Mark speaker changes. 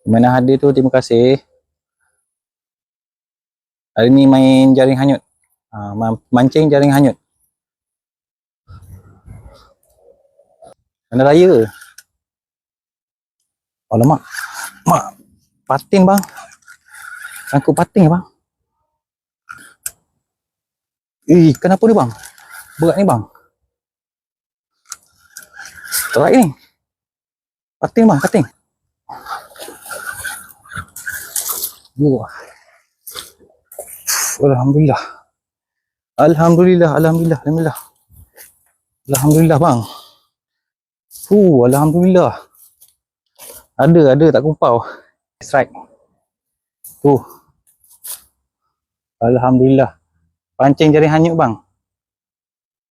Speaker 1: Mana hadir tu, terima kasih. Hari ni main jaring hanyut. Mancing jaring hanyut. Mana raya ke? Alamak. Mak. Pating bang. Sangkut pating bang. Kenapa ni bang? Berat ni bang. Terak ni. Pating bang, pating. Wah. Alhamdulillah. Alhamdulillah, alhamdulillah, alhamdulillah. Alhamdulillah bang. Alhamdulillah. Ada tak kumpau. Strike. Alhamdulillah. Pancing jaring hanyut bang.